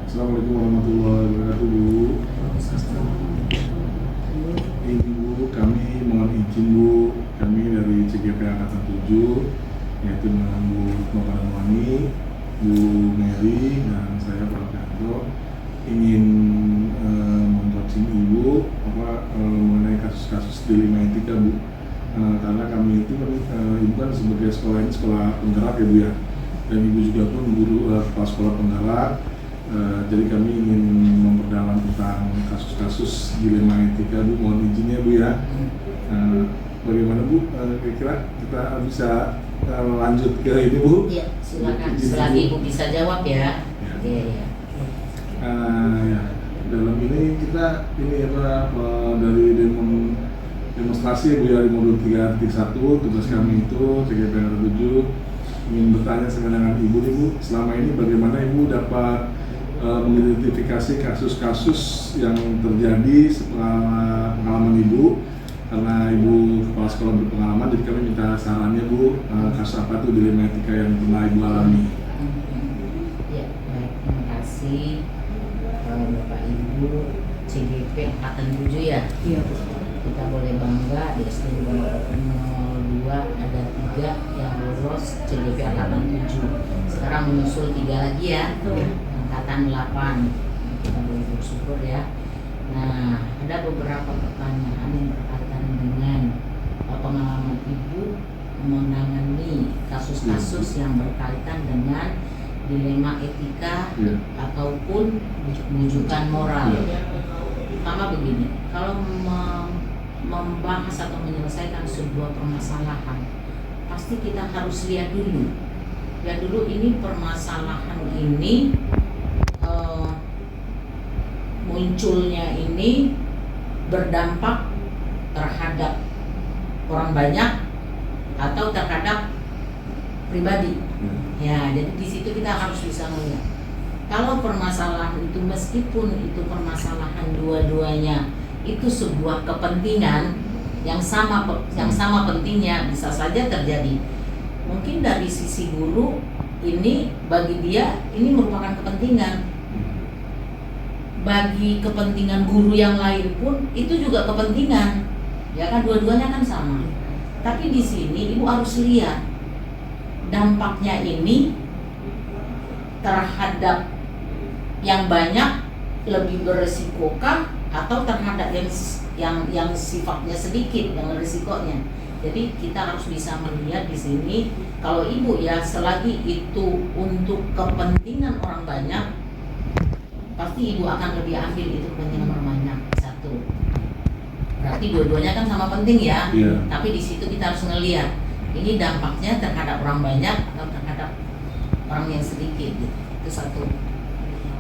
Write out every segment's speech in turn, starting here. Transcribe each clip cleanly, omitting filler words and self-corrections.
Assalamualaikum warahmatullahi wabarakatuh, Bu. Ini Bu, kami mohon izin Bu, kami dari CGP Angkatan 7, yaitu dengan Bu Novarwani, Bu Mary, dan saya Prakanto ingin mengcoaching Ibu mengenai kasus-kasus dilema etika Bu. Karena kami itu Ibu kan sebagai sekolah ini sekolah penggerak ya Bu ya, dan Ibu juga pun guru kepala sekolah penggerak. Jadi kami ingin memperdalam tentang kasus-kasus dilema etika Bu, mohon izinnya Bu ya. Bagaimana Bu, kira-kira kita bisa lanjut ke ini Bu? Iya, silakan. Selagi Ibu bisa jawab ya. Iya. Ya. Dalam ini kita dari demonstrasi Bu ya, di modul 3.1 tugas kami itu CGP 7 ingin bertanya dengan Ibu nih Bu, selama ini bagaimana Ibu dapat mengidentifikasi kasus-kasus yang terjadi pengalaman Ibu, karena Ibu kepala sekolah berpengalaman, jadi kami minta sarannya Bu, kasus apa tuh dilema etika yang pernah Ibu alami. Ya, baik, terima kasih Bapak Ibu CGP Angkatan 7 ya. Iya. Kita boleh bangga di SD 02 ada 3 yang lolos CGP Angkatan 7. Sekarang menyusul 3 lagi ya. Angkatan 8, kita boleh bersyukur ya. Nah, ada beberapa pertanyaan yang berkaitan dengan pengalaman Ibu menangani kasus-kasus yang berkaitan dengan dilema etika ataupun rujukan moral. Pertama begini, kalau membahas atau menyelesaikan sebuah permasalahan, pasti kita harus lihat dulu ini permasalahan ini munculnya ini berdampak terhadap orang banyak atau terhadap pribadi. Ya, jadi di situ kita harus bisa melihat. Kalau permasalahan itu meskipun itu permasalahan dua-duanya itu sebuah kepentingan yang sama pentingnya, bisa saja terjadi. Mungkin dari sisi guru ini bagi dia ini merupakan kepentingan. Bagi kepentingan guru yang lain pun itu juga kepentingan, ya kan, dua-duanya kan sama. Tapi di sini Ibu harus lihat dampaknya ini terhadap yang banyak lebih beresikokah atau terhadap yang sifatnya sedikit yang risikonya. Jadi kita harus bisa melihat di sini, kalau Ibu ya selagi itu untuk kepentingan orang banyak, pasti Ibu akan lebih ambil itu kepentingan orang banyak. Satu, berarti dua-duanya kan sama penting ya. Tapi di situ kita harus ngelihat ini dampaknya terhadap orang banyak atau terhadap orang yang sedikit gitu. Itu satu.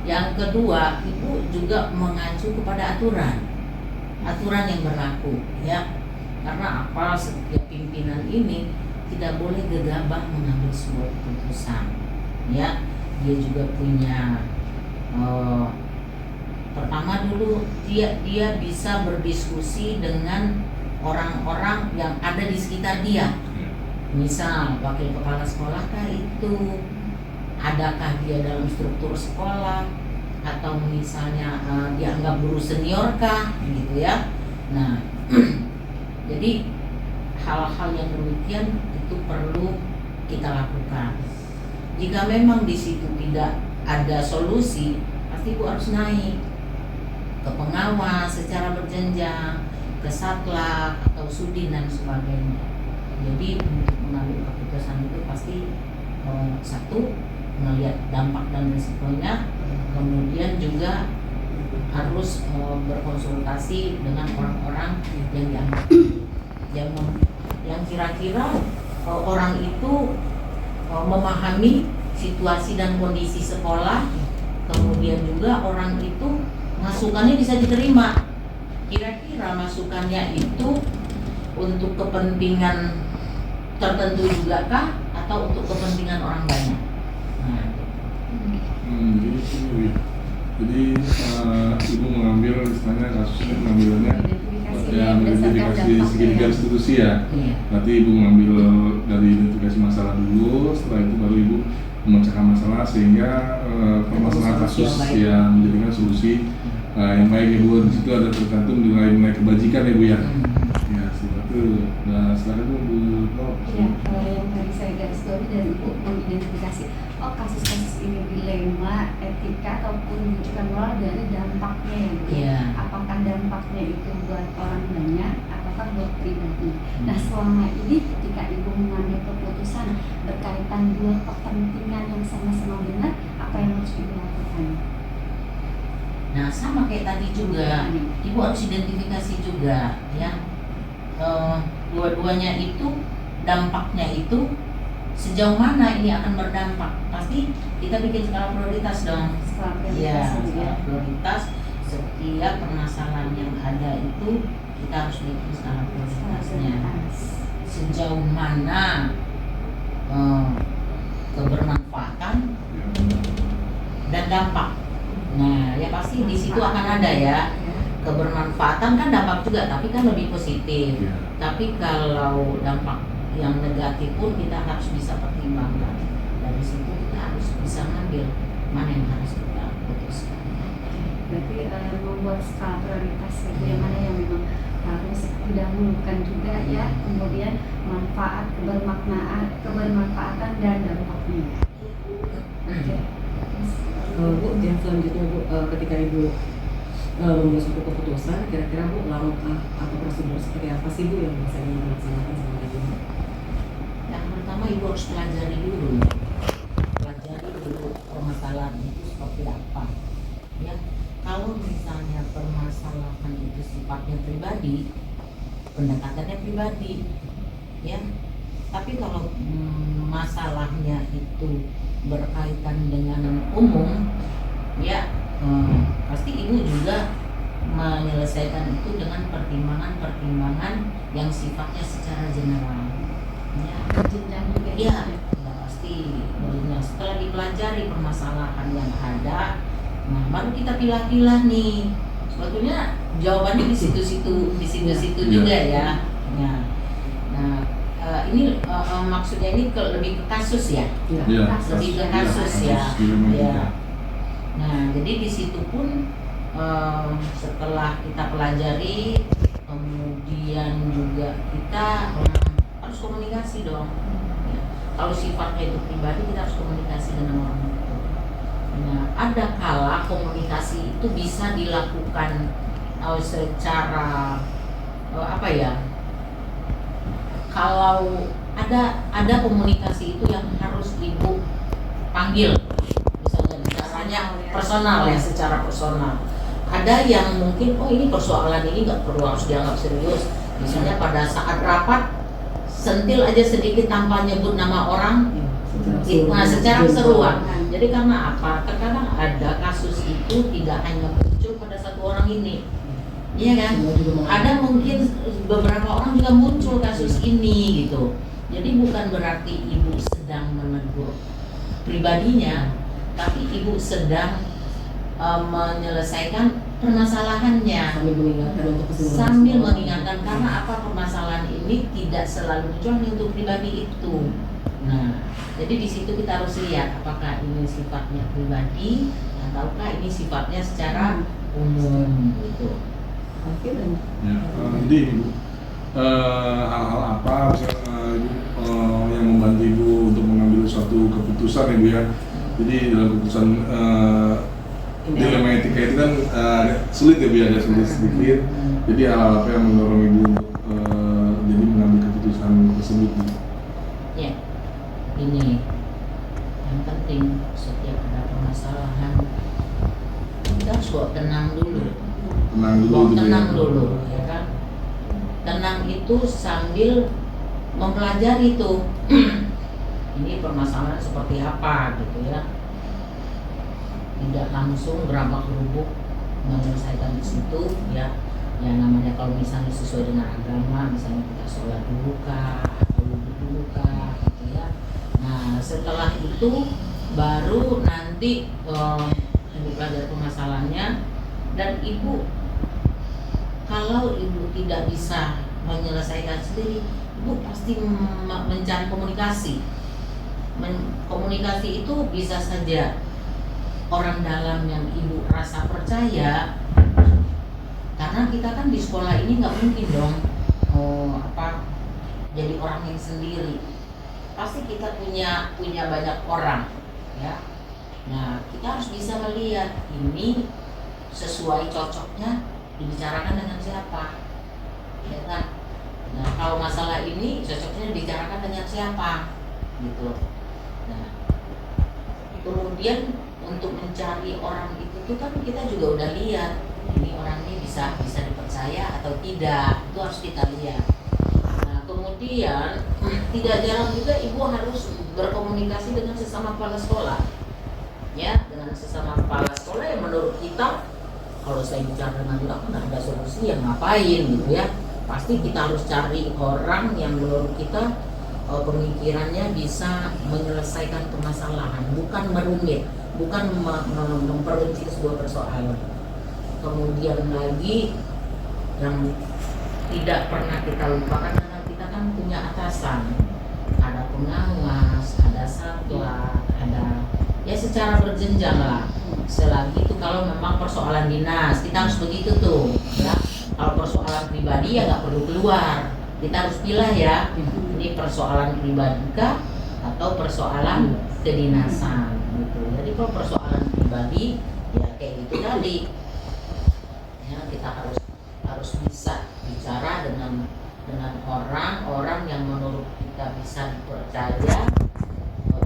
Yang kedua, Ibu juga mengacu kepada aturan yang berlaku ya. Karena apa, setiap pimpinan ini tidak boleh gegabah mengambil sebuah keputusan ya. Dia juga punya pertama dulu dia bisa berdiskusi dengan orang-orang yang ada di sekitar dia. Misal wakil kepala sekolahkah itu, adakah dia dalam struktur sekolah, atau misalnya dianggap guru seniorkah gitu ya. Nah jadi hal-hal yang demikian itu perlu kita lakukan. Jika memang di situ tidak ada solusi, pasti Ibu harus naik ke pengawas secara berjenjang, ke satlak atau sudin dan sebagainya. Jadi untuk mengambil keputusan itu pasti satu, melihat dampak dan risikonya, kemudian juga harus berkonsultasi dengan orang-orang yang dianggap yang kira-kira orang itu memahami situasi dan kondisi sekolah, kemudian juga orang itu masukannya bisa diterima. Kira-kira masukannya itu untuk kepentingan tertentu juga kah, atau untuk kepentingan orang banyak? Nah, jadi Ibu mengambil istilahnya kasusnya mengambilnya identifikasi segitiga institusi ya. Berarti Ibu mengambil dari identifikasi masalah dulu, setelah itu baru Ibu memecahkan masalah sehingga permasalahan kasus yang menjadikan solusi yang baik ya Bu. Di situ ada tercantum nilai-nilai kebajikan ya Bu ya. Ya setelah itu, nah setelah itu Bu Nok. Ya, kalau yang tadi saya garis bawahi dari Ibu mengidentifikasi, oh kasus-kasus ini dilema etika ataupun rujukan moral dari dampaknya ya Bu. Iya. Apakah dampaknya itu buat orang banyak ataukah buat pribadi. Nah selama ini ketika Ibu mengambil keputusan berkaitan dua kepentingan yang sama-sama benar, apa yang harus Ibu lakukan? Nah sama kayak tadi juga, Ibu harus identifikasi juga ya, dua-duanya itu dampaknya itu sejauh mana ini akan berdampak. Pasti kita bikin skala prioritas dong. Skala Ya, prioritas skala prioritas setiap permasalahan yang ada itu kita harus bikin skala prioritasnya. Sejauh mana kebermanfaatan dan dampak. Nah, ya pasti di situ akan ada ya. Kebermanfaatan kan dampak juga, tapi kan lebih positif. Tapi kalau dampak yang negatif pun kita harus bisa pertimbangkan. Dari situ kita harus bisa ngambil mana yang harus kita putuskan. Berarti membuat skala prioritas itu yang mana yang memang harus didahulukan juga ya, kemudian manfaat, kebermanfaatan dan dampaknya. Oke. Bu, yang selanjutnya Bu, ketika Ibu membuat suatu keputusan, kira-kira Bu langkah atau prosedur seperti apa sih Bu yang biasanya dilaksanakan sama Ibu? Yang pertama Ibu harus pelajari dulu permasalahan itu seperti apa ya. Kalau misalnya permasalahan itu sifatnya pribadi, pendekatannya pribadi ya. Tapi kalau masalahnya itu berkaitan dengan umum ya, pasti Ibu juga menyelesaikan itu dengan pertimbangan-pertimbangan yang sifatnya secara general ya. Jenjang juga Ya, pasti berjenjang. Setelah dipelajari permasalahan yang ada, nah baru kita pilah-pilah nih. Sebetulnya jawabannya di situ-situ juga ya. Nah, ini maksudnya ini lebih ke kasus ya. Lebih ke kasus ya. Nah, jadi di situ pun setelah kita pelajari, kemudian juga kita harus komunikasi dong. Ya. Kalau sifatnya itu pribadi, kita harus komunikasi dengan orang itu. Nah, ada kala komunikasi itu bisa dilakukan secara apa ya? Kalau ada komunikasi itu yang harus Ibu panggil, misalnya bicaranya personal ya, secara personal. Ada yang mungkin ini persoalan ini nggak perlu harus dianggap serius. Misalnya pada saat rapat sentil aja sedikit tanpa nyebut nama orang, secara keseruan. Jadi karena apa? Terkadang ada kasus itu tidak hanya muncul pada satu orang ini. Iya kan? Ada mungkin beberapa orang juga muncul kasus ini gitu. Jadi bukan berarti Ibu sedang menegur pribadinya, tapi Ibu sedang menyelesaikan permasalahannya sambil mengingatkan karena apa permasalahan ini tidak selalu muncul untuk pribadi itu. Nah, jadi di situ kita harus lihat apakah ini sifatnya pribadi ataukah ini sifatnya secara umum gitu. Ya, jadi Ibu, hal-hal apa misalnya Ibu yang membantu Ibu untuk mengambil suatu keputusan Ibu ya. Jadi dalam keputusan dilema etika itu kan sulit ya Bu, ada sulit sedikit. Jadi hal-hal apa yang mendorong Ibu untuk jadi mengambil keputusan tersebut? Ya, ini yang penting setiap ada permasalahan kita harus bawa tenang dulu. Tenang dulu, ya kan? Tenang itu sambil mempelajari tuh ini permasalahan seperti apa gitu ya. Tidak langsung berambak lubuk menyelesaikan di situ ya. Ya namanya kalau misalnya sesuai dengan agama, misalnya kita sholat dulu kah atau wudhu dulu kah gitu ya. Nah setelah itu baru nanti Ibu pelajari permasalahannya dan Ibu kalau Ibu tidak bisa menyelesaikan sendiri, Ibu pasti mencari komunikasi komunikasi itu bisa saja orang dalam yang ibu rasa percaya, karena kita kan di sekolah ini nggak mungkin dong jadi orang yang sendiri, pasti kita punya banyak orang ya. Nah, kita harus bisa melihat ini sesuai cocoknya dibicarakan dengan siapa, ya kan? Nah, kalau masalah ini cocoknya dibicarakan dengan siapa, gitu. Nah, kemudian untuk mencari orang itu tuh kan kita juga udah lihat ini orangnya bisa dipercaya atau tidak, itu harus kita lihat. Nah, kemudian tidak jarang juga ibu harus berkomunikasi dengan sesama kepala sekolah, ya, dengan sesama kepala sekolah yang menurut kita kalau saya bicara dengan dia kan ada solusi, yang ngapain gitu ya. Pasti kita harus cari orang yang menurut kita pemikirannya bisa menyelesaikan permasalahan, bukan merumit, bukan memperuncing sebuah persoalan. Kemudian lagi yang tidak pernah kita lupakan, karena kita kan punya atasan, ada pengawas, ada satwa, ada ya secara berjenjang lah. Selagi itu kalau memang persoalan dinas kita harus begitu tuh ya. Kalau persoalan pribadi ya nggak perlu keluar, kita harus pilih ya, ini persoalan pribadi kah atau persoalan kedinasan gitu. Jadi kalau persoalan pribadi ya kayak gitu tadi ya, kita harus bisa bicara dengan orang-orang yang menurut kita bisa dipercaya,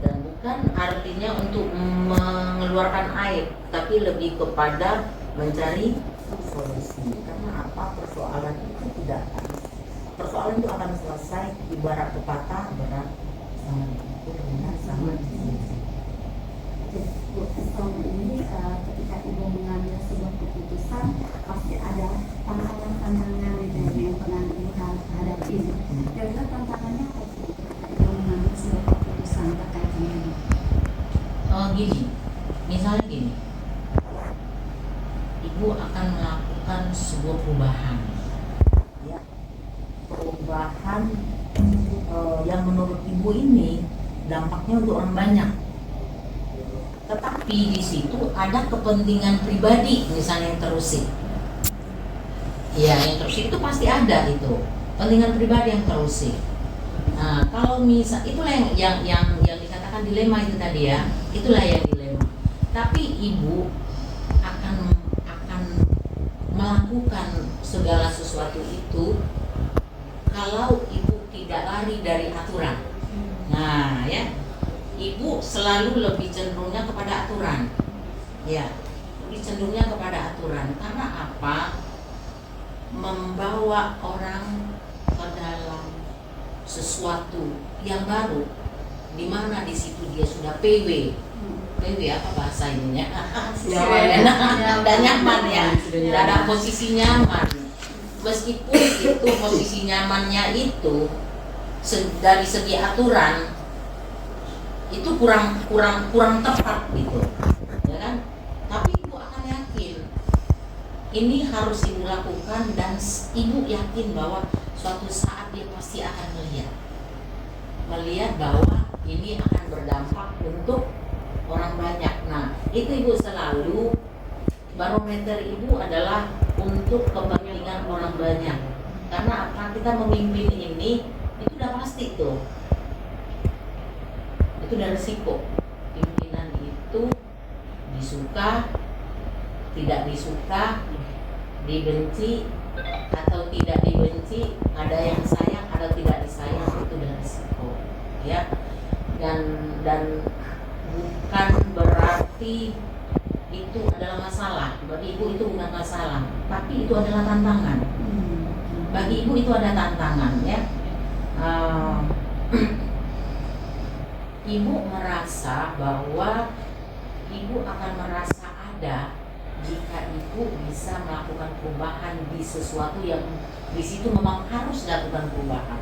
dan bukan artinya untuk mengeluarkan aib, tapi lebih kepada mencari solusi. Karena apa, persoalan itu persoalan itu akan selesai ibarat pepatah, berat sama itu benar sama solusi. Bu, selama ini ketika ibu mengambil sebuah keputusan pasti ada tantangan-tantangan yang pernah ibu hadapi. Kira-kira tantangannya apa sih ketika ibu mengambil sebuah keputusan terkait dengan ini? Gini, misalnya gini, ibu akan melakukan sebuah perubahan, ya, perubahan yang menurut ibu ini dampaknya untuk orang banyak. Tetapi di situ ada kepentingan pribadi, misalnya yang terusik. Ya, yang terusik itu pasti ada itu. Kepentingan pribadi yang terusik. Nah, kalau misal itulah yang dikatakan dilema itu tadi ya. Itulah yang dilema. Tapi ibu akan melakukan segala sesuatu itu kalau ibu tidak lari dari aturan. Nah, ya. Ibu selalu lebih cenderungnya kepada aturan, ya, lebih cenderungnya kepada aturan. Karena apa? Membawa orang ke dalam sesuatu yang baru, di mana di situ dia sudah PW apa bahasa ininya? Dan nyaman ya, ada posisi nyaman. Meskipun itu posisi nyamannya itu dari segi aturan itu kurang tepat gitu, ya kan? Tapi ibu akan yakin ini harus ibu lakukan, dan ibu yakin bahwa suatu saat dia pasti akan melihat bahwa ini akan berdampak untuk orang banyak. Nah, itu ibu selalu barometer ibu adalah untuk kepentingan orang banyak. Karena apa? Kita memimpin ini itu udah pasti tuh. Itu dari risiko. Pimpinan itu disuka, tidak disuka, dibenci atau tidak dibenci, ada yang sayang, ada tidak disayang, itu dari risiko, ya. Dan bukan berarti itu adalah masalah. Bagi ibu itu bukan masalah, tapi itu adalah tantangan. Bagi ibu itu ada tantangan, ya. Ibu merasa bahwa ibu akan merasa ada jika ibu bisa melakukan perubahan di sesuatu yang di situ memang harus dilakukan perubahan.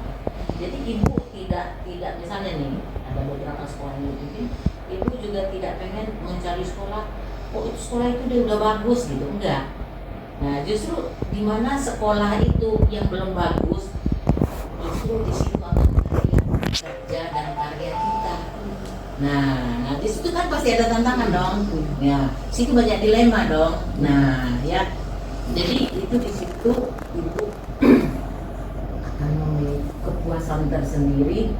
Jadi ibu tidak misalnya nih ada beberapa sekolah yang mungkin ibu juga tidak pengen mencari sekolah, oh itu sekolah itu dia udah bagus gitu, enggak. Nah justru di mana sekolah itu yang belum bagus, justru di situ akan terlihat kerja dan karya kita. Nah, di situ kan pasti ada tantangan dong. Ya, situ banyak dilema dong. Nah, ya. Jadi itu di situ ibu akan memiliki kepuasan tersendiri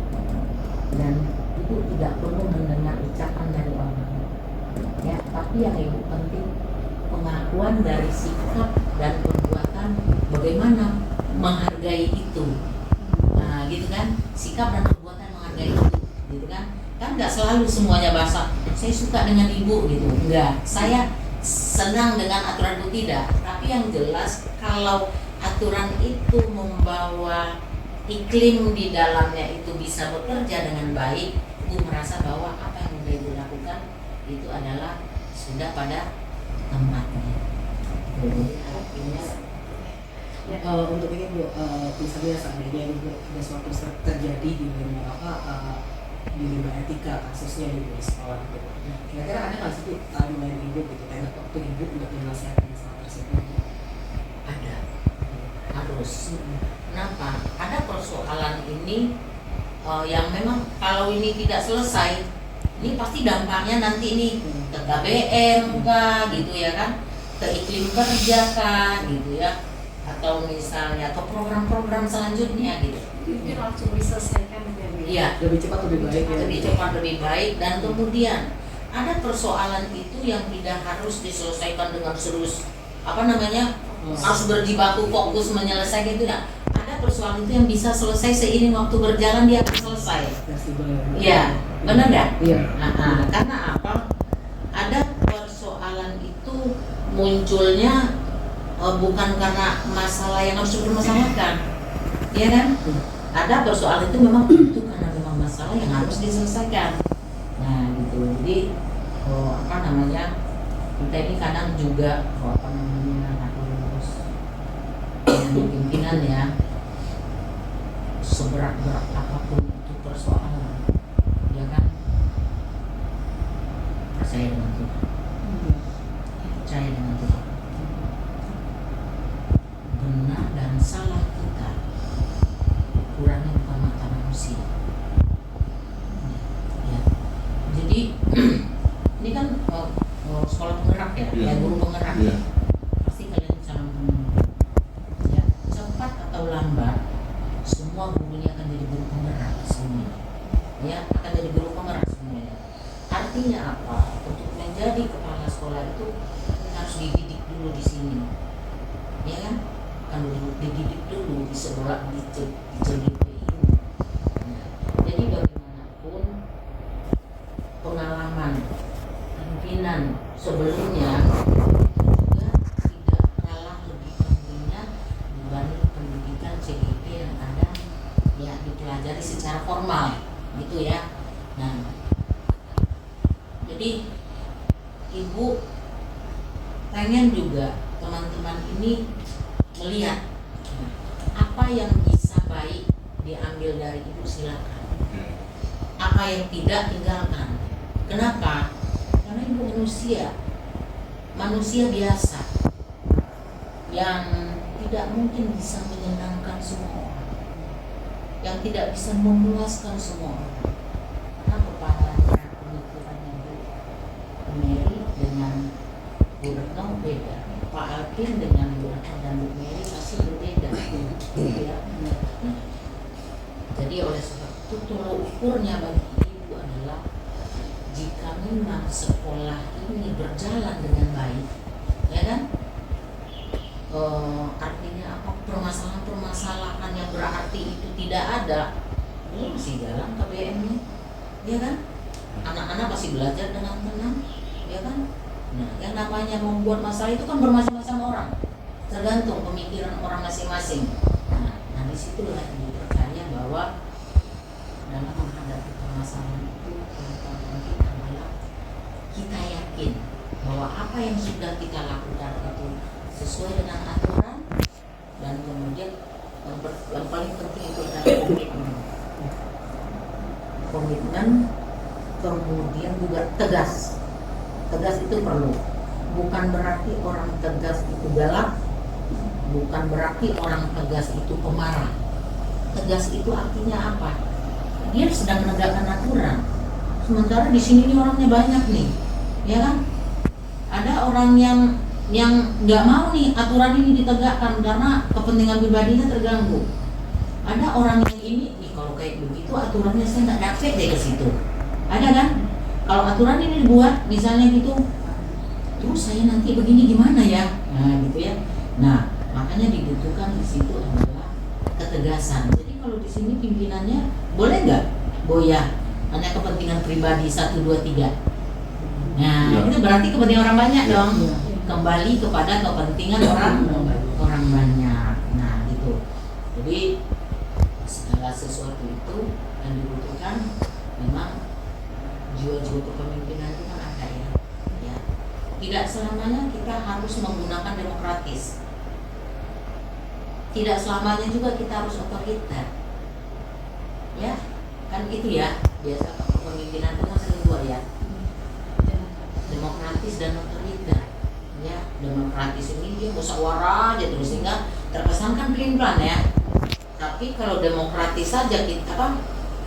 dan ibu tidak perlu mendengar ucapan dari orang. Ya, tapi yang ibu penting pengakuan dari sikap dan perbuatan bagaimana menghargai itu. Nah, gitu kan? Sikap dan perbuatan menghargai itu, gitu kan? Kan nggak selalu semuanya bahasa saya suka dengan ibu gitu, enggak, saya senang dengan aturan ibu, tidak, tapi yang jelas kalau aturan itu membawa iklim di dalamnya itu bisa bekerja dengan baik, ibu merasa bahwa apa yang sudah ibu lakukan itu adalah sudah pada tempatnya. Jadi artinya untuk ini Bu, misalnya seandainya ini Bu, ada suatu terjadi di lima etika kasusnya di sekolah gitu. Kira-kira ada nggak sih Bu timeline ibu gitu, tengah waktu ibu untuk menyelesaikan masalah tersebut? ada, harus. Kenapa? Ada persoalan ini yang memang kalau ini tidak selesai, ini pasti dampaknya nanti ini ke KBM kah gitu ya kan, ke iklim kerja kah gitu ya, atau misalnya ke program-program selanjutnya gitu. Itu langsung diselesaikan gitu ya. Iya, Lebih cepat lebih baik ya. lebih cepat lebih baik. Dan kemudian ada persoalan itu yang tidak harus diselesaikan dengan serius, harus berjibaku fokus menyelesaikan itu ya. Ada persoalan itu yang bisa selesai seiring waktu berjalan, dia akan selesai. Iya, benar nggak? Iya. Karena apa? Ada persoalan itu munculnya bukan karena masalah yang harus dipermasalahkan, ya kan? Ada persoalan itu memang itu karena memang masalah yang harus diselesaikan. Nah, gitu. Jadi, kita ini kadang juga harus pimpinan ya, seberat-berat apapun itu persoalan, ya kan? Percaya dengan Tuhan. Percaya dengan Tuhan. Benar dan salah kita ukurannya bukan mata manusia. Ya. Jadi ini kan sekolah penggerak ya, Iya. guru penggerak. Iya. Pasti kalian calon penggerak. Ya, cepat atau lambat semua gurunya akan jadi guru penggerak semuanya. Ya, akan jadi guru penggerak semuanya. Artinya apa? Untuk menjadi kepala sekolah itu harus dididik dulu di sini. Ya kan? Kan dididik dulu di sekolah di CGP ini. Nah, jadi bagaimanapun pengalaman pimpinan sebelumnya juga tidak kalah lebih pentingnya dibanding pendidikan CGP yang ada ya dipelajari secara formal gitu ya. Nah, jadi ibu pengen juga teman-teman ini melihat apa yang bisa baik diambil dari ibu, silakan. Apa yang tidak, tinggalkan. Kenapa? Karena ibu manusia biasa yang tidak mungkin bisa menyenangkan semua orang, yang tidak bisa memuaskan semua orang. Karena kepalanya pemikirannya Bu Mary dengan Bu Retno beda, Pak Alvin dengan Bu Retno dan Bu Mary pasti berbeda, ya. Jadi oleh sebab itu tolak ukurnya bagi ibu adalah jika memang sekolah ini berjalan dengan baik, ya kan? Artinya apa? Permasalahan-permasalahan yang berarti itu tidak ada, ini masih jalan KBM-nya, ya kan? Anak-anak masih belajar dengan tenang, ya kan? Nah, yang namanya membuat masalah itu kan bermacam-macam orang, tergantung pemikiran orang masing-masing. Nah, disitulah ibu percaya bahwa dalam menghadapi permasalahan itu yang terpenting adalah kita yakin bahwa apa yang sudah kita lakukan itu sesuai dengan aturan, dan kemudian yang paling penting itu adalah komitmen, kemudian juga tegas itu perlu. Bukan berarti orang tegas itu galak, bukan berarti orang tegas itu pemarah. Tegas itu artinya apa? Dia sedang menegakkan aturan. sementara di sini nih orangnya banyak nih, ya kan? Ada orang yang nggak mau nih aturan ini ditegakkan karena kepentingan pribadinya terganggu. Ada orang yang ini, nih kalau kayak begitu aturannya saya nggak dapet deh ke situ. Ada kan? Kalau aturan ini dibuat misalnya gitu, terus saya nanti begini gimana ya? Nah gitu ya. Nah makanya dibutuhkan di situ adalah ketegasan. Jadi kalau di sini pimpinannya boleh nggak goyah hanya kepentingan pribadi 1, 2, 3. Nah Ya. itu berarti kepentingan orang banyak Ya. dong. Kembali kepada kepentingan orang banyak. Nah gitu. Jadi segala sesuatu itu yang dibutuhkan memang jiwa-jiwa kepemimpinan itu kan ada ya. Ya. Tidak selamanya kita harus menggunakan demokratis. Tidak selamanya juga kita harus otoriter. Ya, kan itu ya. Biasa kepemimpinan itu kan sering dua ya. Demokratis dan otoriter. Ya, demokratis ini dia musyawarah aja terus sehingga terkesan kan pelin-pelan ya. Tapi kalau demokratis saja kita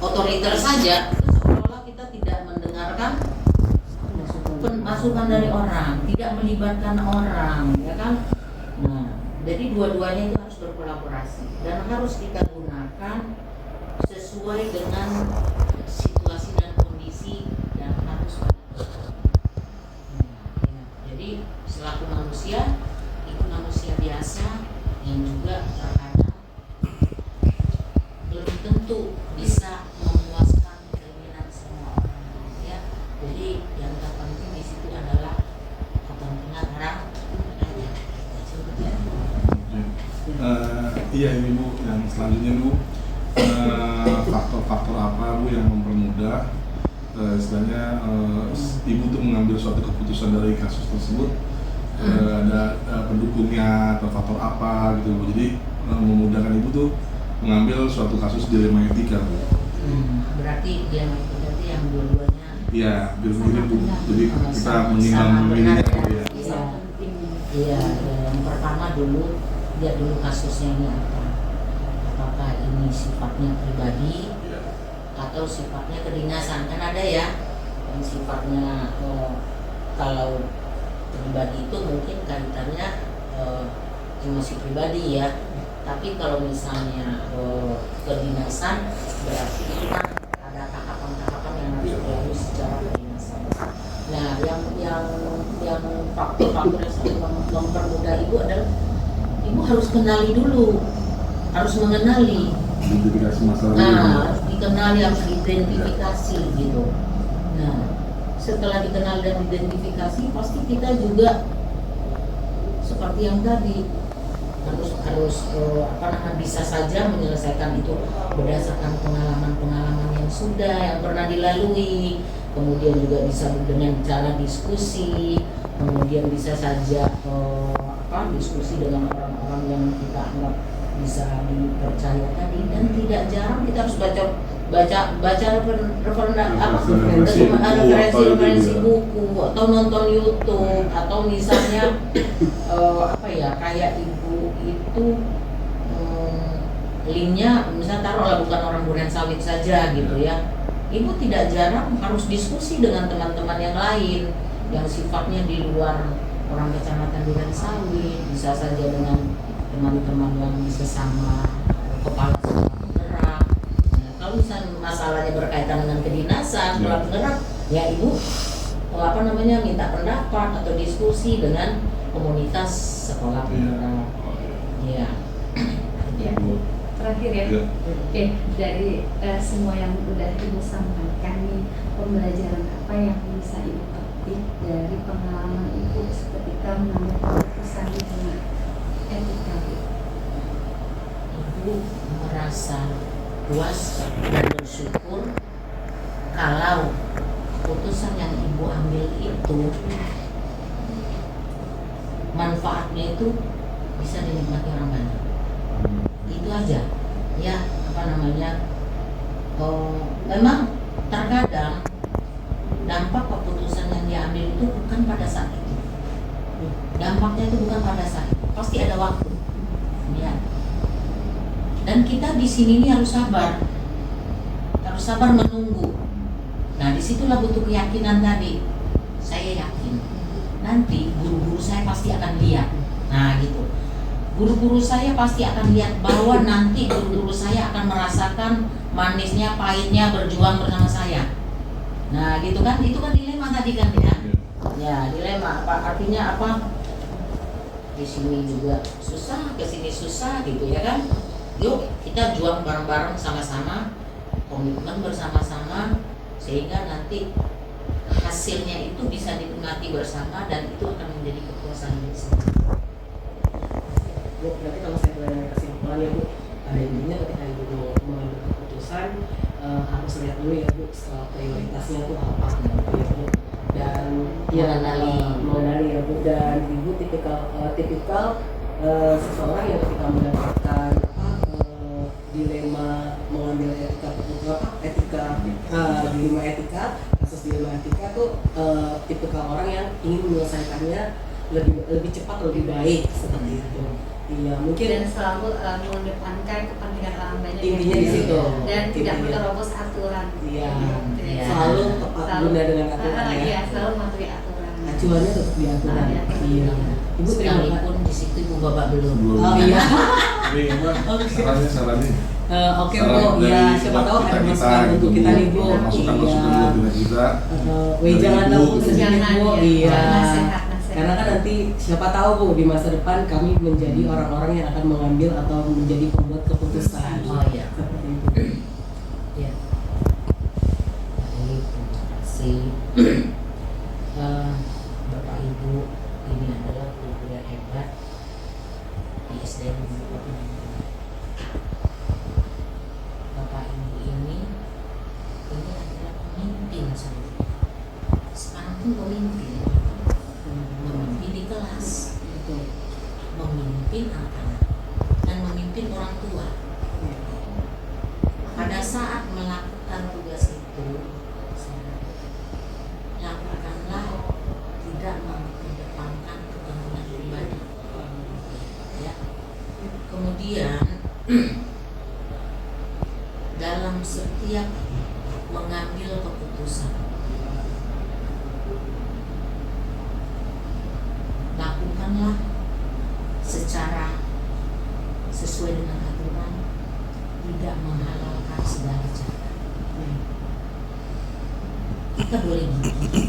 otoriter saja itu seolah kita tidak mendengarkan masukan dari orang, tidak melibatkan orang, ya kan? Nah, jadi dua-duanya itu harus berkolaborasi dan harus kita gunakan sesuai dengan situasi dan kondisi dan harus jadi selaku manusia itu manusia biasa yang juga terkadang belum tentu bisa memuaskan keinginan semua orang ya. Jadi yang terpenting di situ adalah kepentingan orang banyak. Iya ini Bu, yang selanjutnya Bu, faktor-faktor apa Bu yang mempermudah istilahnya Ibu tuh mengambil suatu keputusan dari kasus tersebut, ada pendukungnya atau faktor apa gitu Bu, jadi memudahkan Ibu tuh mengambil suatu kasus dilema etika Bu. Berarti dilema etika itu yang dua-duanya Iya, benar Bu, jadi kita sama menimbang benar memilihnya ya. Bu ya. Iya. Iya, yang pertama dulu lihat dulu kasusnya ini apa. Apakah ini sifatnya pribadi atau sifatnya kedinasan? Kan ada ya yang sifatnya kalau pribadi itu mungkin kaitannya emosi pribadi ya. Tapi kalau misalnya kedinasan berarti itu kan ada tahapan-tahapan yang harus dilalui secara kedinasan. Nah, yang faktor-faktor yang sangat mempermudah Ibu adalah Ibu harus kenali dulu, harus mengenali. Identifikasi masalah dulu. Nah, harus dikenali, harus diidentifikasi gitu. Nah, setelah dikenal dan identifikasi, pasti kita juga seperti yang tadi harus bisa saja menyelesaikan itu berdasarkan pengalaman yang sudah yang pernah dilalui. Kemudian juga bisa dengan cara diskusi, kemudian bisa saja diskusi dengan orang-orang yang kita anggap bisa dipercaya tadi, dan tidak jarang kita harus baca referensi buku atau nonton YouTube atau misalnya kayak Ibu itu linknya misalnya taruhlah bukan orang Duren Sawit saja gitu ya. Ibu tidak jarang harus diskusi dengan teman-teman yang lain yang sifatnya di luar orang kecamatan Duren Sawit, bisa saja dengan teman-teman yang sesama kepala sekolah penggerak. Nah, kalau misalnya masalahnya berkaitan dengan kedinasan sekolah penggerak, ya Ibu minta pendapat atau diskusi dengan komunitas sekolah penggerak. Ya. Ya. Terakhir ya. Oke, dari semua yang udah Ibu sampaikan nih, pembelajaran apa yang bisa Ibu petik dari pengalaman Ibu ketika mengambil keputusan di tengah etika? Ibu merasa puas dan bersyukur kalau keputusan yang Ibu ambil itu manfaatnya itu bisa dinikmati orang banyak. Itu aja ya, memang terkadang dampak keputusan yang diambil itu bukan pada saat itu, dampaknya itu bukan pada saat itu, pasti ada waktu ya. Dan kita di sini ini harus sabar menunggu Nah disitulah butuh keyakinan tadi. Saya yakin nanti guru-guru saya pasti akan lihat. Nah gitu. Guru-guru saya pasti akan lihat bahwa nanti guru-guru saya akan merasakan manisnya, pahitnya berjuang bersama saya. Nah gitu kan, itu kan dilema tadi kan ya. Ya dilema apa artinya apa? Di sini juga susah, ke sini susah gitu ya kan. Yuk kita juang bareng-bareng sama-sama, komitmen bersama-sama sehingga nanti hasilnya itu bisa dinikmati bersama dan itu akan menjadi kepuasan bersama. Bu, berarti kalau saya boleh kesimpulan ya Bu, pada intinya ketika Ibu mau mengambil keputusan harus lihat dulu ya Bu, prioritasnya itu apa gitu ya Bu. Dan mengenali ya Bu, dan Ibu tipikal seseorang yang ketika mendapatkan dilema mengambil dilema etika, kasus dilema etika tuh tipikal orang yang ingin menyelesaikannya lebih cepat, lebih baik seperti itu. Iya, mungkin dan selalu mengedepankan kepentingan orang banyak intinya di situ dan tidak menerobos aturan. Iya, Ya. selalu tepat guna dengan aturan ya. Iya, selalu mematuhi aturan. Acuannya tetap di aturan. Iya. Iya. Ibu terima kasih. Sekalipun di situ Ibu Bapak belum. Oh iya. Ini gimana sarannya? Oke Bu, ya siapa tahu ada masukan untuk kita nih Bu. Masukan Iya. buat kita. Jangan tahu sedikit Jangan, Bu. ya. Iya. Nasihat. Karena kan nanti siapa tahu Bu di masa depan kami menjadi orang-orang yang akan mengambil atau menjadi pembuat keputusan. Oh iya. Seperti itu. Ya. Baik, terima kasih. Bapak Ibu, ini adalah guru yang hebat di SDN Bapak Ibu ini adalah pemimpin saya. Sekarang pun pemimpin di kelas, memimpin anak-anak dan memimpin orang tua. Pada saat melakukan tugas itu, lakukanlah tidak mengedepankan kepentingan pribadi. Ya. Kemudian dalam setiap mengambil keputusan, lakukanlah secara sesuai dengan aturan, tidak menghalalkan segala cara. Kita boleh gigi,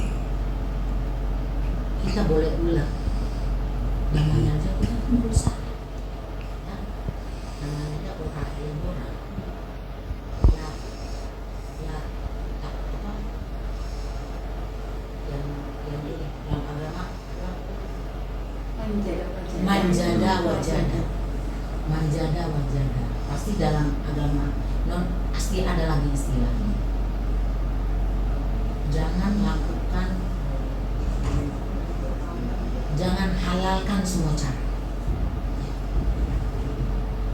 kita boleh ulang, namanya aja kita pun berusaha, ya. Namanya aja orang yang agama manjada wajada pasti dalam agama pasti ada lagi istilahnya. Jangan halalkan semua cara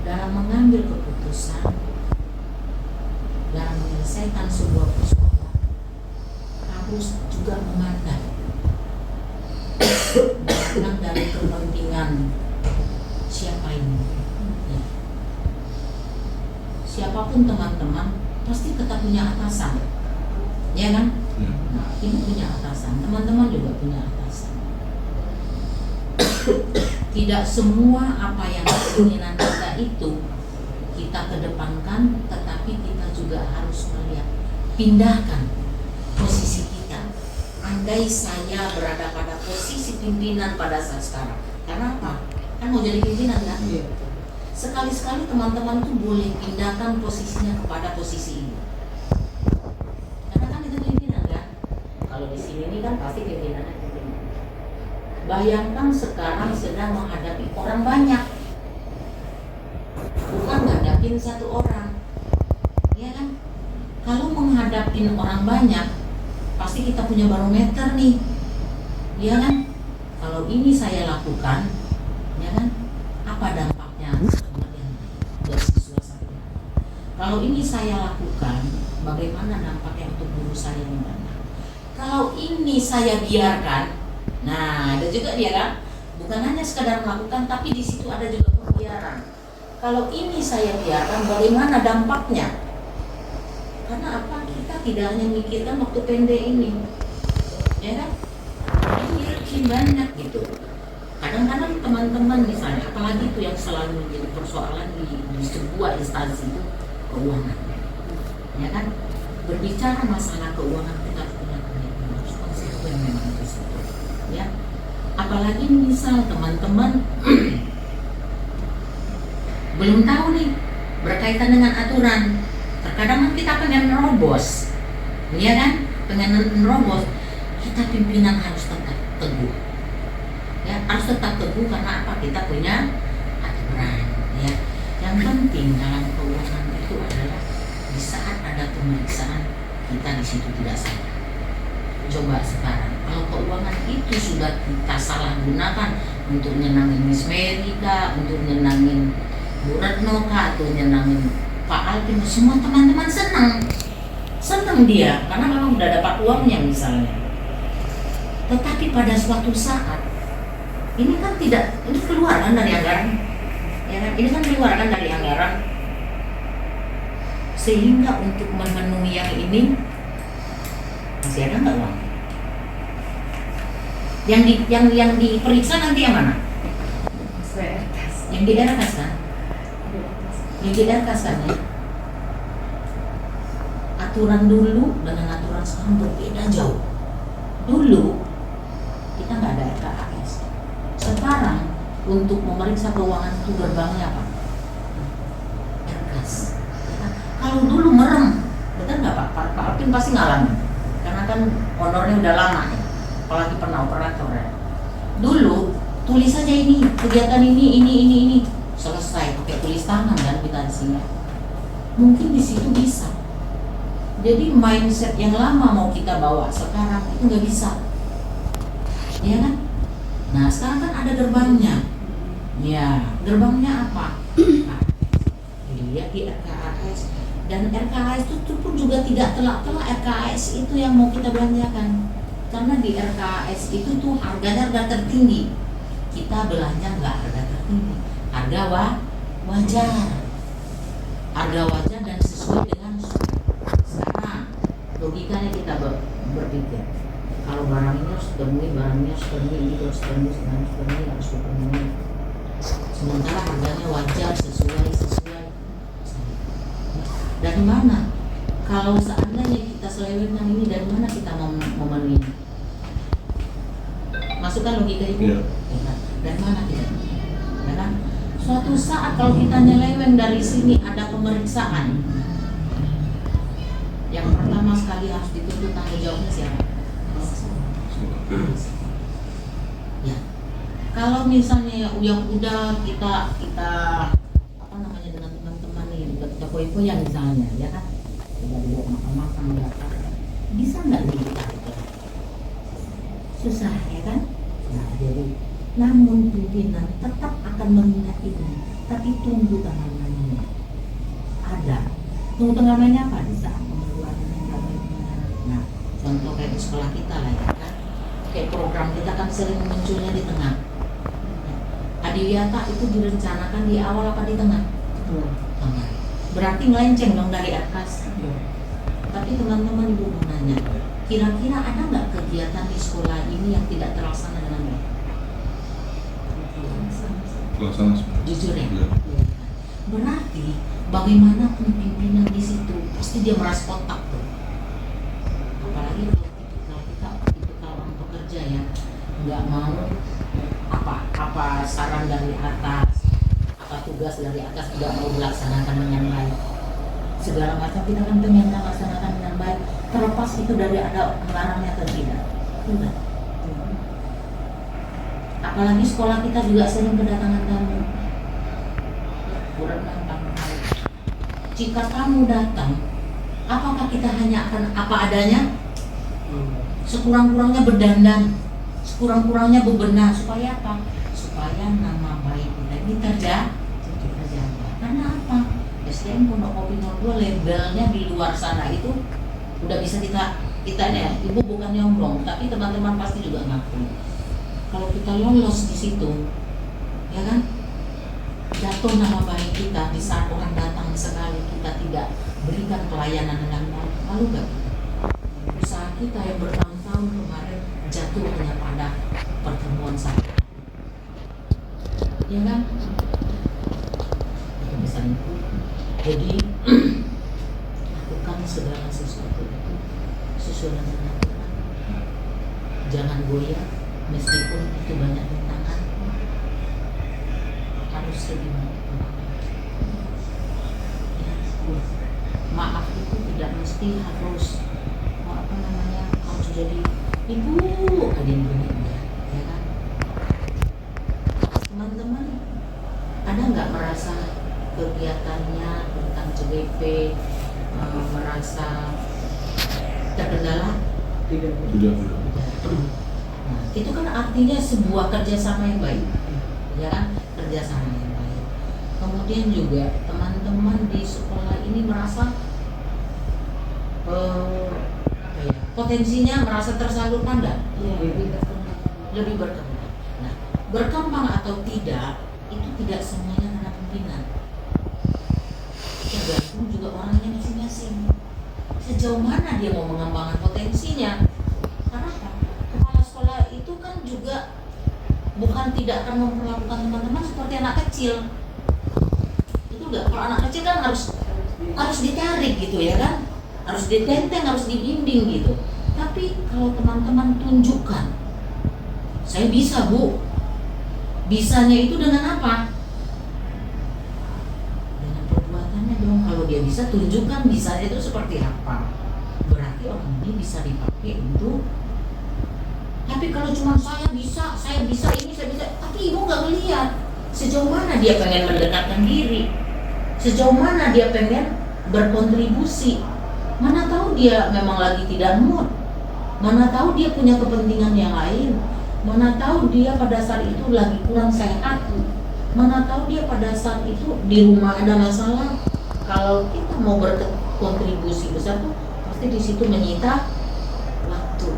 dalam mengambil keputusan, dalam menyelesaikan sebuah persoalan. Harus juga memandang dari kepentingan siapa ini. Ya. Siapapun teman-teman pasti tetap punya atasan, ya kan? Nah, ibu punya atasan, teman-teman juga punya atasan. Tidak semua apa yang keinginan kita itu kita kedepankan, tetapi kita juga harus melihat, pindahkan posisi kita. Andai saya berada pada posisi pimpinan pada saat sekarang, karena apa? Kan mau jadi pimpinan kan? Iya. Sekali-sekali teman-teman tuh boleh pindahkan posisinya kepada posisi ini. Karena kan itu pimpinan kan? Kalau di sini ini kan pasti pimpinannya pimpinan. Bayangkan sekarang sedang menghadapi orang banyak, bukan menghadapin satu orang, ya kan? Kalau menghadapin orang banyak, pasti kita punya barometer nih, ya kan? Kalau ini saya lakukan, ya kan? Apa dampaknya buat siswa saya? Kalau ini saya lakukan, bagaimana dampaknya untuk guru saya yang mana? Kalau ini saya biarkan, nah ada juga dia kan? Bukan hanya sekadar melakukan, tapi di situ ada juga pembiaran. Kalau ini saya biarkan, bagaimana dampaknya? Karena apa? Kita kita tidak hanya memikirkan waktu pendek ini, ya kan? Ini banyak gitu. Kadang-kadang teman-teman misalnya, apalagi itu yang selalu menjadi persoalan di sebuah instansi itu keuangan, ya kan? Berbicara masalah keuangan kita punya komitmen, harus konsekuen memang di situ, ya. Apalagi misal teman-teman belum tahu nih berkaitan dengan aturan, terkadang kan kita pengen nerobos, ya kan? Pengen nerobos, kita pimpinan harus tetap teguh, ya, harus tetap teguh karena apa? Kita punya aturan, ya. Yang penting dalam keuangan itu adalah di saat ada pemeriksaan kita di situ tidak salah. Coba sekarang, kalau keuangan itu sudah kita salah gunakan untuk nyenangin Miss Mary kah, untuk nyenangin Bu Retno kah, atau nyenangin Pak Alvin, semua teman-teman senang dia karena memang udah dapat uangnya misalnya. Tetapi pada suatu saat ini kan tidak, ini keluar kan dari anggaran, ya kan? Ini kan keluar kan dari anggaran, sehingga untuk memenuhi yang ini masih ada nggak uang? Yang diperiksa nanti yang mana? Yang di RKAS kan? Yang di RKAS kan ya? Aturan dulu dengan aturan sekarang berbeda jauh. Dulu kita nggak ada RKAS. Sekarang untuk memeriksa keuangan itu gerbangnya apa? RKAS. Kalau dulu merem, betul nggak Pak? Pak Alvin pasti ngalamin, karena kan honornya udah lama ya, apalagi pernah operator ya. Dulu tulis saja ini kegiatan ini, selesai pakai tulis tangan dan kwitansinya. Mungkin di situ bisa. Jadi mindset yang lama mau kita bawa sekarang itu nggak bisa, ya kan? Nah sekarang kan ada gerbangnya, ya gerbangnya apa? Lihat di RKAS. Dan RKAS itu pun juga tidak telak-telak RKAS itu yang mau kita belanjakan, karena di RKAS itu tuh harga tertinggi. Kita belanja nggak harga tertinggi, harga wajar, harga wajar dan sesuai dengan sekarang logikanya kita berpikir kalau barang ini harus dipenuhi, barangnya harus dipenuhi, ini harus dipenuhi. Sementara harganya wajar sesuai. Dari mana? Kalau seandainya kita selewengkan ini, dari mana kita memenuhi? Masukkan logika ibu. Iya. Ya, dari mana kita? Ya kan? Suatu saat kalau kita nyeleweng dari sini ada pemeriksaan, yang pertama sekali harus dituntut tanggung jawabnya siapa? Ya. Kalau misalnya yang udah kita apa namanya dengan teman-teman nih, kita poin-poin misalnya, ya kan? Kita dibawa makan-makan, bisa nggak nih kita? Susah, ya kan? Nah, jadi namun pimpinan tetap akan mengingat ini, tapi tunggu tanggal mainnya. Ada. Tunggu tanggal mainnya apa? Di saat pengeluaran tanggal mainnya. Nah, contoh kayak di sekolah kita lah ya kan. Kayak program kita kan sering munculnya di tengah. Adiwiyata itu direncanakan di awal apa di tengah? Tengah. Berarti melenceng dong dari atas. Tapi teman-teman ibu mau nanya, kira-kira ada nggak kegiatan di sekolah ini yang tidak terlaksana dengan baik? Pelaksana semua. Jujur ya? Iya. Berarti bagaimanapun pimpinan di situ pasti dia merasa kotak tuh. Apalagi kalau kita orang pekerja ya, nggak mau apa saran dari atas, apa tugas dari atas tidak mau dilaksanakan dengan baik. Segala macam kita kan pengen melaksanakan dengan baik, terlepas itu dari ada anggarannya atau tidak. Tidak. Apalagi sekolah kita juga sering kedatangan tamu. Kurang gampang. Jika kamu datang, apakah kita hanya akan apa adanya? Sekurang-kurangnya berdandan, sekurang-kurangnya bebenah, supaya apa? Supaya nama baik kita ini terjaga. Karena apa? SDM Pondok Kopi 02 labelnya di luar sana itu udah bisa kita ya, ibu bukan nyombong, tapi teman-teman pasti juga ngaku. Kalau kita lolos di situ, ya kan, jatuh nama baik kita di saat orang datang sekali kita tidak berikan pelayanan dengan baik, malu gak kita? usaha kita yang bertahun-tahun kemarin jatuh hanya pada pertemuan saya, ya kan? Misalnya itu, jadi lakukan segala sesuatu itu sesuai dengan aturan. Jangan goyah meskipun itu banyak rintangan, harus lebih ya, maaf itu tidak mesti harus harus jadi ibu kadin dunia, ya kan? Teman-teman ada nggak merasa kegiatannya tentang CGP merasa terkendala? Tidak. Nah, itu kan artinya sebuah kerjasama yang baik, ya kan? Kerjasama yang baik. Kemudian juga teman-teman di sekolah ini merasa potensinya merasa tersalurkan enggak? Lebih berkembang. Nah, berkembang atau tidak itu tidak semuanya karena pimpinan. Tergantung juga orangnya masing-masing. Sejauh mana dia mau mengembangkan potensinya? Karena apa? Kepala sekolah itu kan juga bukan tidak akan memperlakukan teman-teman seperti anak kecil. Itu enggak. Kalau anak kecil kan harus ditarik gitu, ya kan? Harus ditenteng, harus dibimbing gitu. Tapi kalau teman-teman tunjukkan, saya bisa Bu. Bisanya itu dengan apa? Dengan perbuatannya dong. Kalau dia bisa, tunjukkan bisanya itu seperti apa. Berarti orang ini bisa dipakai untuk. Tapi kalau cuma saya bisa ini, saya bisa. Tapi ibu nggak melihat sejauh mana dia pengen mendekatkan diri, sejauh mana dia pengen berkontribusi. Mana tahu dia memang lagi tidak mood, mana tahu dia punya kepentingan yang lain, mana tahu dia pada saat itu lagi kurang sehat, mana tahu dia pada saat itu di rumah ada masalah. Kalau kita mau berkontribusi besar tuh pasti di situ menyita waktu,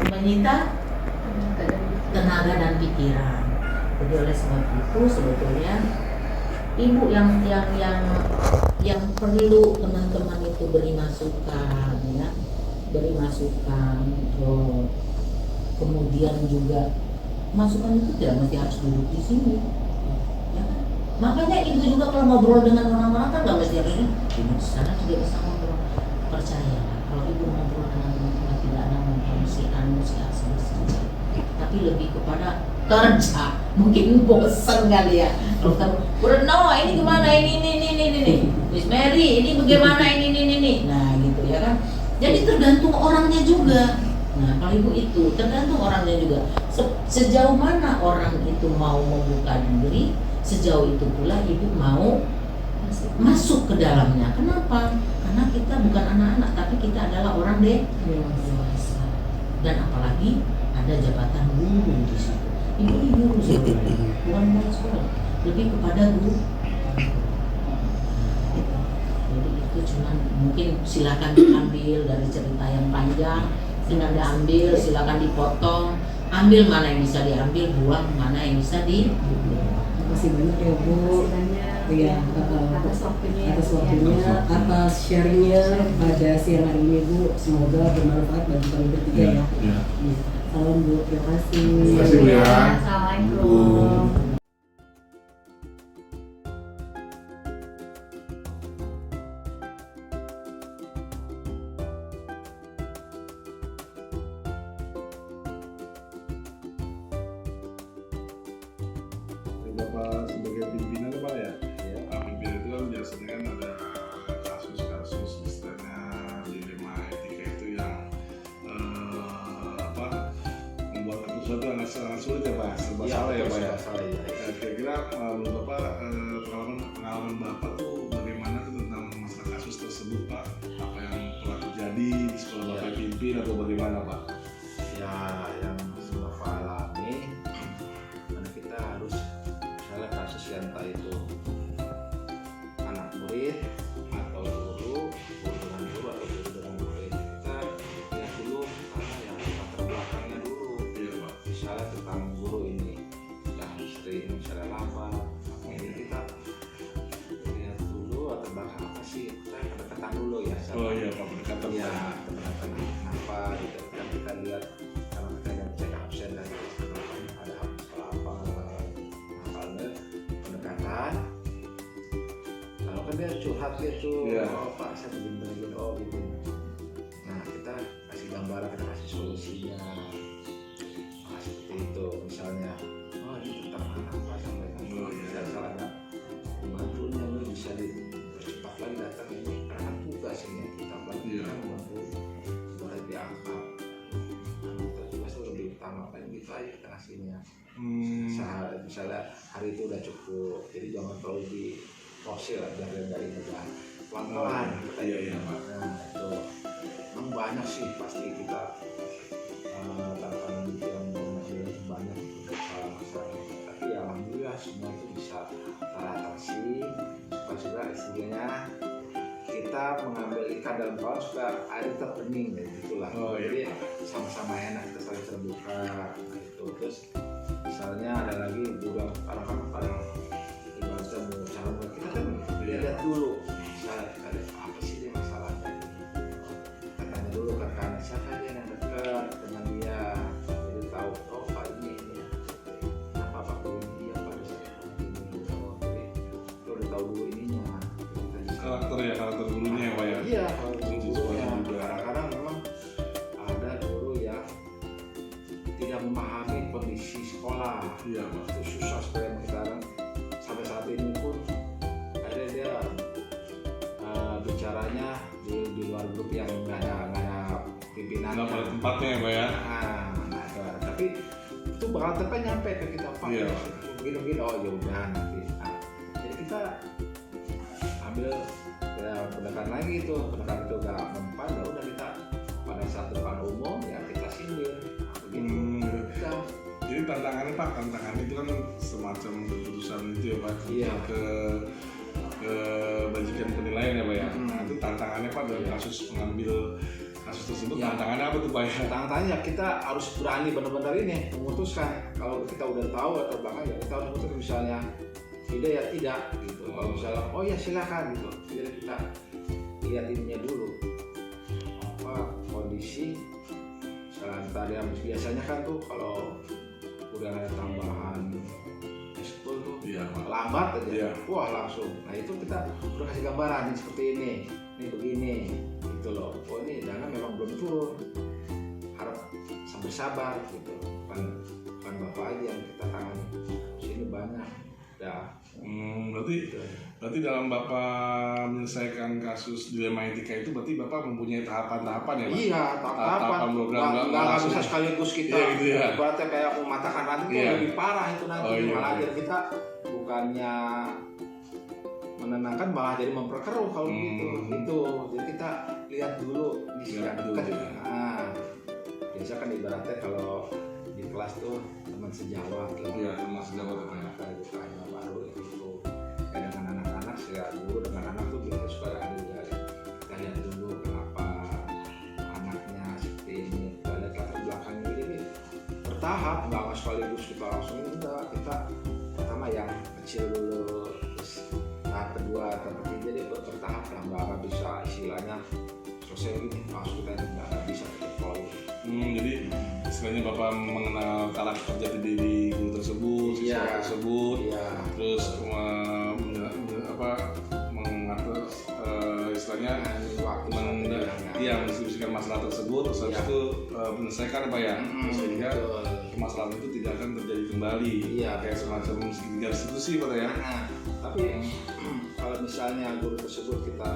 menyita tenaga dan pikiran. Jadi oleh sebab itu sebetulnya ibu yang perlu teman-teman itu beri masukan, ya, beri masukan. Kemudian juga masukan itu tidak mesti harus duduk di sini, ya. Makanya ibu juga kalau ngobrol dengan orang-orang kan nggak mesti harus duduk di sana, juga bisa ngobrol. Percayalah, kalau ibu ngobrol dengan teman-teman tidak ada mempromosi saja, tapi lebih kepada kerja. Mungkin bosan kali ya. Kalau kamu, Bruno ini gimana ini. Miss Mary ini bagaimana ini. Nah gitu ya kan. Jadi tergantung orangnya juga. Nah kalau ibu itu tergantung orangnya juga. Sejauh mana orang itu mau membuka diri, sejauh itu pula ibu mau masuk ke dalamnya. Kenapa? Karena kita bukan anak-anak, tapi kita adalah orang dewasa. Dan apalagi ada jabatan guru di situ. Ibu ini guru sebenarnya, bukan kepala sekolah, lebih kepada guru. Jadi itu cuman mungkin silakan diambil dari cerita yang panjang, silakan diambil, silakan dipotong, ambil mana yang bisa diambil, buang mana yang bisa di. Terima kasih banyak ya Bu. Ya, atas waktunya, atas sharingnya pada siang hari ini Bu. Semoga bermanfaat bagi kami bertiga ya. Salam Bu, terima kasih. Terima kasih Bu ya. Assalamualaikum. Bapak sebagai pimpinan Pak ya. Pimpinan itu kan biasanya kan ada kasus-kasus istilahnya dilema etika itu yang membuat keputusan itu sangat sulit ya Pak, serba salah ya Pak ya. Kira-kira menurut Bapak pengalaman Bapak tuh bagaimana tuh tentang masalah kasus tersebut Pak? Apa yang telah terjadi di sekolah Bapak pimpin atau bagaimana Pak? Ya, yang Bapak alami, karena kita harus misalnya kasus yang entah itu anak murid atau guru dengan guru atau guru dengan murid, kita lihat dulu apa yang latar belakangnya dulu. Iya Pak. Misalnya tentang guru ini yang sering misalnya lama, ini kita lihat dulu latar belakang apa sih, kita pendekatan dulu ya. Oh iya Pak, pendekatan Ya, pendekatan kenapa keputusan. Lalu kan dia curhat gitu, Iya. oh Pak saya begini, oh gitu. Nah kita kasih gambaran, kita kasih solusinya. Nah, seperti itu misalnya, oh ini tentang anak Pak sampai Oh, iya. tidak salah nggak membantunya ini bisa cepat lagi datang ini karena kan tugas ini kita lagi Iya. kan membantu boleh diangkat. Nah, kita tugas itu lebih utama kan gitu aja kita kasihnya. Misalnya hari itu udah cukup, jadi jangan terlalu diforsir biar dari udah pelan-pelan. Iya, iya, Pak. Nah itu memang banyak sih pasti kita tantangan yang masih banyak masalah, tapi ya alhamdulillah semua itu bisa teratasi. Supaya istilahnya kita mengambil ikan dalam kawan supaya air terpening dan gitulah. Oh, iya. Jadi sama-sama enak, kita saling terbuka. Nah, itu terus misalnya ada lagi juga kadang-kadang ibaratnya mau cara kita kan lihat dulu misalnya apa sih dia masalahnya, kita tanya dulu ke rekan siapa dia yang dekat dengan dia, jadi tahu oh Pak ini apa Pak ini apa bisa ini, jadi kita udah tahu dulu ininya. Karakter gurunya ya Pak ya. Iya, kalau Kunci gurunya sekolah juga. kadang-kadang memang ada guru yang tidak memahami kondisi sekolah. Iya Pak. Itu susah sekali sekarang. Sampai saat ini pun ada dia bicaranya di luar grup yang nggak ada pimpinannya. Nggak pada tempatnya ya Pak ya. Nah, tapi itu bakal tetap nyampe ke kita Pak. Iya. Begini oh ya udah nanti. Nah, jadi kita ambil ya pendekatan lagi itu, pendekatan itu gak mempan, ya udah kita pada saat depan umum ya kita sindir. Begitu. Kita Jadi tantangannya Pak, tantangannya itu kan semacam keputusan itu ya Pak. Iya. Ke bajikan penilaian ya Pak ya. Hmm. Nah itu tantangannya Pak dalam Iya. kasus mengambil kasus tersebut. Iya. Tantangannya apa tuh Pak ya? tantangannya ya kita harus berani benar-benar ini memutuskan. Kalau kita udah tahu atau bahkan ya kita harus memutuskan misalnya tidak ya tidak gitu. Kalau misalnya oh ya silakan gitu. Jadi kita lihat ininya dulu apa kondisi. Misalnya tadi biasanya kan tuh kalau udah ada tambahan ekskul tuh Iya Pak. lambat aja, Iya. wah langsung. Nah itu kita udah kasih gambaran ini seperti ini begini, gitu loh. Oh ini dana memang belum turun, harap sabar gitu. Bukan bapak aja yang kita tangani, sini banyak. Dah. Berarti dalam Bapak menyelesaikan kasus dilema etika itu berarti Bapak mempunyai tahapan-tahapan ya Pak? Iya, Tahapan tahapan program nggak langsung. bisa sekaligus kita. Iya, gitu ya. Ibaratnya kayak mematahkan rantai itu Iya. lebih parah itu nanti. Oh, iya. Malah jadi kita bukannya menenangkan malah jadi memperkeruh kalau gitu. Itu. Jadi kita lihat dulu ini Lihat sudah dulu, dekat. ya. Nah, biasa kan ibaratnya kalau di kelas tuh teman sejawat gitu. Iya, teman sejawat, Pak, ya. Kayak gitu anak baru gitu. Kayak dengan anak-anak ya dulu dengan anak tuh biasa suka ada juga. Kita lihat dulu kenapa anaknya seperti ini. Kita lihat latar belakangnya jadi bertahap, nggak sekaligus kita langsung ini enggak. Kita pertama yang kecil dulu, terus tahap kedua, tahap ketiga jadi bertahap lah, nggak bisa istilahnya selesai gini langsung kita nggak bisa kita Jadi istilahnya Bapak mengenal karakter jati diri guru tersebut, siswa Iya. tersebut, Iya. terus mengatur istilahnya mendiskusikan masalah tersebut, terus habis Iya. itu menyelesaikan apa ya, sehingga betul. permasalahan itu tidak akan terjadi kembali. Iya. Kayak semacam segitiga institusi Pak ya. Nah, tapi kalau misalnya guru tersebut kita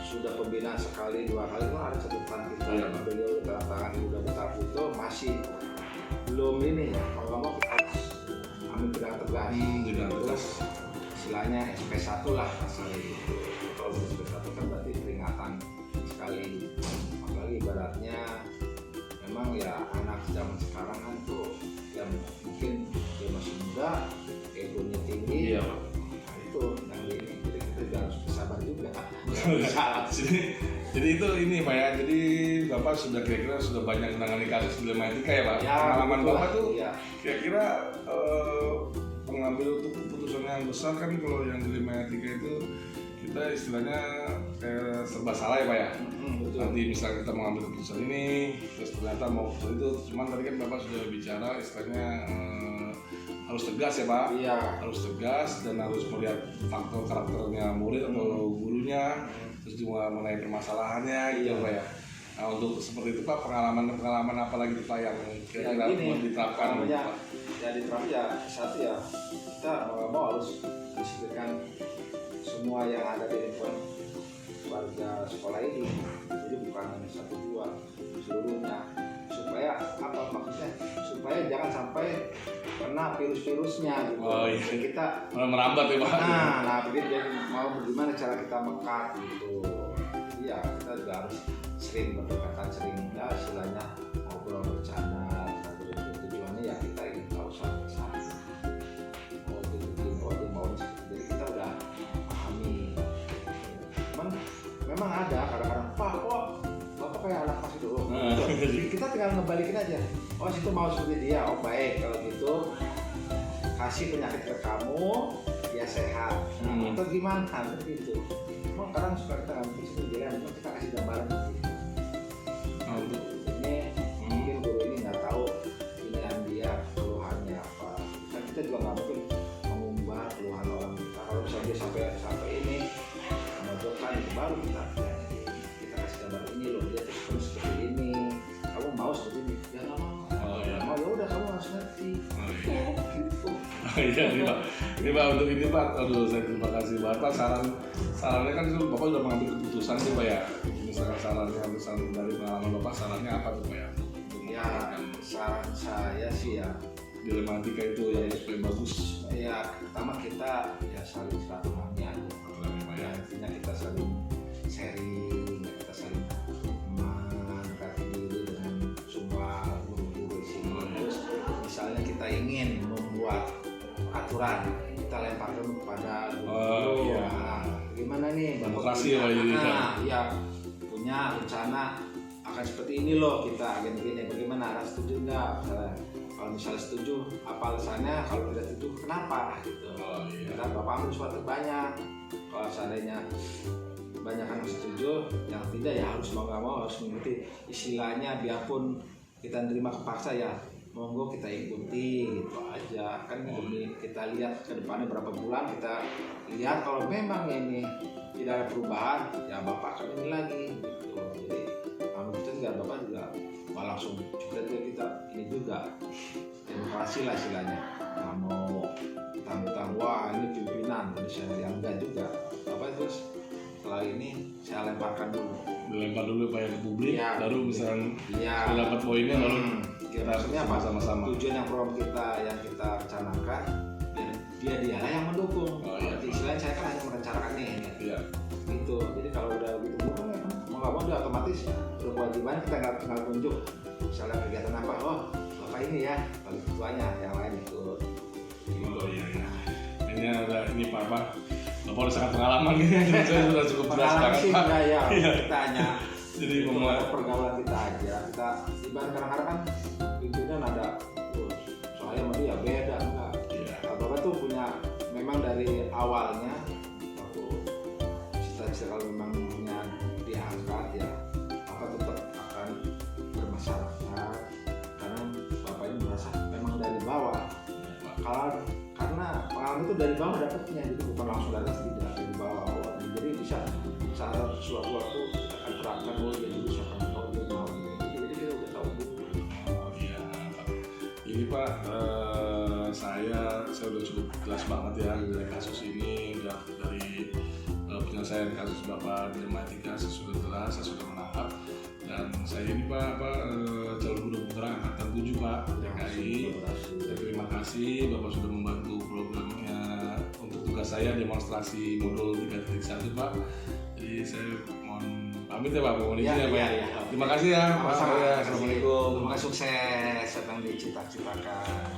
sudah pembinaan sekali dua kali itu ada catatan kita Iya. beliau tanda tangan udah bertahap itu masih belum ini kalau nggak mau kita harus ambil tindakan tegas. Tindakan tegas. Terus istilahnya SP1 lah misalnya gitu. Kalau SP1 kan berarti peringatan sekali. Apalagi ibaratnya memang ya anak zaman sekarang kan tuh yang mungkin dia masih muda, egonya tinggi. Iya Pak. Nah, itu yang ini jadi kita juga harus bersabar juga. Jadi itu ini Pak ya, jadi Bapak sudah kira-kira sudah banyak menangani kasus dilema etika ya Pak? Ya, Pengalaman betul. Bapak tuh Iya. kira-kira pengambil untuk keputusan yang besar kan kalau yang dilema etika itu kita istilahnya kayak serba salah ya Pak ya? Betul. Nanti misalnya kita mengambil keputusan ini, terus ternyata mau keputusan itu, cuman tadi kan Bapak sudah bicara istilahnya harus tegas ya Pak. Iya. Harus tegas dan harus melihat faktor karakternya murid atau gurunya, terus juga mengenai permasalahannya gitu Pak ya. Nah untuk seperti itu Pak, pengalaman apa lagi Pak yang kira-kira buat diterapkan gitu, Pak? Ya diterapkan ya satu ya, kita mau nggak mau harus disiplinkan semua yang ada di lingkungan warga sekolah ini. Jadi bukan hanya 1-2, seluruhnya, supaya apa maksudnya, supaya jangan sampai kena virus-virusnya gitu. Oh, iya. Jadi kita Merambat ya Pak. nah begitu, jadi mau bagaimana cara kita mekat gitu. Iya, kita juga harus sering berdekatan, sering ya istilahnya ngobrol bercanda. Tujuannya ya kita ingin tahu sampai sana. Dia mau jadi kita udah pahami. Cuman memang ada kadang-kadang Pak kok Bapak kayak anak masih dulu. Jadi kita tinggal ngebalikin aja. Oh situ mau seperti dia. Oh baik kalau gitu kasih penyakit ke kamu ya sehat. Atau gimana gitu. Emang kadang suka kita nggak mungkin dia, memang kita kasih gambaran gitu. Ini mungkin guru ini nggak tahu pilihan dia keluhannya apa. Kan kita juga nggak mungkin mengubah keluhan orang kita. Kalau misalnya dia sampai ini memojokkan itu baru kita kasih gambar ini loh, dia terus seperti ini. Kamu mau seperti ini? Ya nggak mau. Oh iya. Mau ya udah kamu harus ngerti. Gitu. Iya nih Pak. Ini Pak untuk ini Pak, aduh saya terima kasih Bapak. Sarannya kan itu Bapak sudah mengambil keputusan tuh Pak ya. Misalkan sarannya dari pengalaman Bapak, sarannya apa tuh Pak ya? Untuk Ya saran saya sih ya, dilematika itu yang supaya bagus. ya pertama kita ya saling silaturahmi aja. Ya intinya kita saling sharing, kita saling mendekati diri dengan semua guru-guru di sini. Terus misalnya kita ingin membuat aturan, kita lemparkan kepada guru-guru. Iya. Nah, gimana nih? Demokrasi ya Pak jadi. Iya, punya rencana akan seperti ini loh kita gini-gini. Bagaimana? Ada setuju nggak? Kalau misalnya setuju, apa alasannya? Kalau tidak setuju, kenapa? Gitu. Oh, iya. Kita Bapak ambil suatu banyak. Kalau seandainya banyak yang setuju, yang tidak ya harus mau nggak mau harus mengikuti. Istilahnya biarpun kita nerima kepaksa ya, monggo kita ikuti gitu aja. Kan demi kita lihat ke depannya berapa bulan, kita lihat kalau memang ini tidak ada perubahan, ya Bapak akan ini lagi gitu. Jadi kalau kita nggak Bapak juga langsung kita ini juga demokrasi lah istilahnya. Nggak mau tentang wah ini pimpinan, jadi saya yang enggak juga. Bapak terus setelah ini saya lemparkan dulu. Dilempar dulu Pak ya ke publik, Iya. baru misalnya Iya. kita dapat poinnya baru Ya, maksudnya apa? sama-sama. Tujuan yang program kita yang kita rencanakan biar dialah yang mendukung. Oh, iya. Istilahnya saya kan hanya merencanakan nih. Iya. Gitu. Jadi kalau udah gitu mendukung ya kan mau nggak mau udah otomatis udah kewajiban kita nggak tinggal tunjuk. Misalnya kegiatan apa? Oh Bapak ini ya, kalau ketuanya yang lain ikut. Oh iya iya. Ini ada ini Pak Bapak udah sangat pengalaman ini. Saya sudah cukup jelas Pengalaman banget sih Pak. enggak ya, Iya. kita hanya Jadi itu membuat pergaulan kita aja. Kita ibarat kadang-kadang kan pimpinan ada soalnya sama dia beda enggak. Iya. Bapak tuh punya memang dari awalnya waktu cita-cita kalau memang punya diangkat ya Bapak tetap akan bermasyarakat karena Bapak ini merasa memang dari bawah. Kalau karena pengalaman itu dari bawah dapatnya, jadi bukan langsung dari atas, tidak dari bawah awal. Jadi bisa saat suatu waktu kita akan terapkan dulu jadi bisa kan tahu dia mau jadi kita udah tahu dulu. Oh iya Pak. Ini Pak saya udah cukup jelas banget ya dari kasus ini, udah dari penyelesaian kasus Bapak dilematika saya sudah jelas, saya sudah menangkap. Dan saya ini Pak calon guru penggerak angkatan 7 Pak DKI. Saya terima kasih Bapak sudah membantu programnya untuk tugas saya demonstrasi modul 3.1 Pak. Jadi saya mohon pamit ya Pak, mohon izin ya Pak. Iya. Terima kasih ya Pak. Sama-sama. Assalamualaikum. Semoga sukses apa yang dicita-citakan.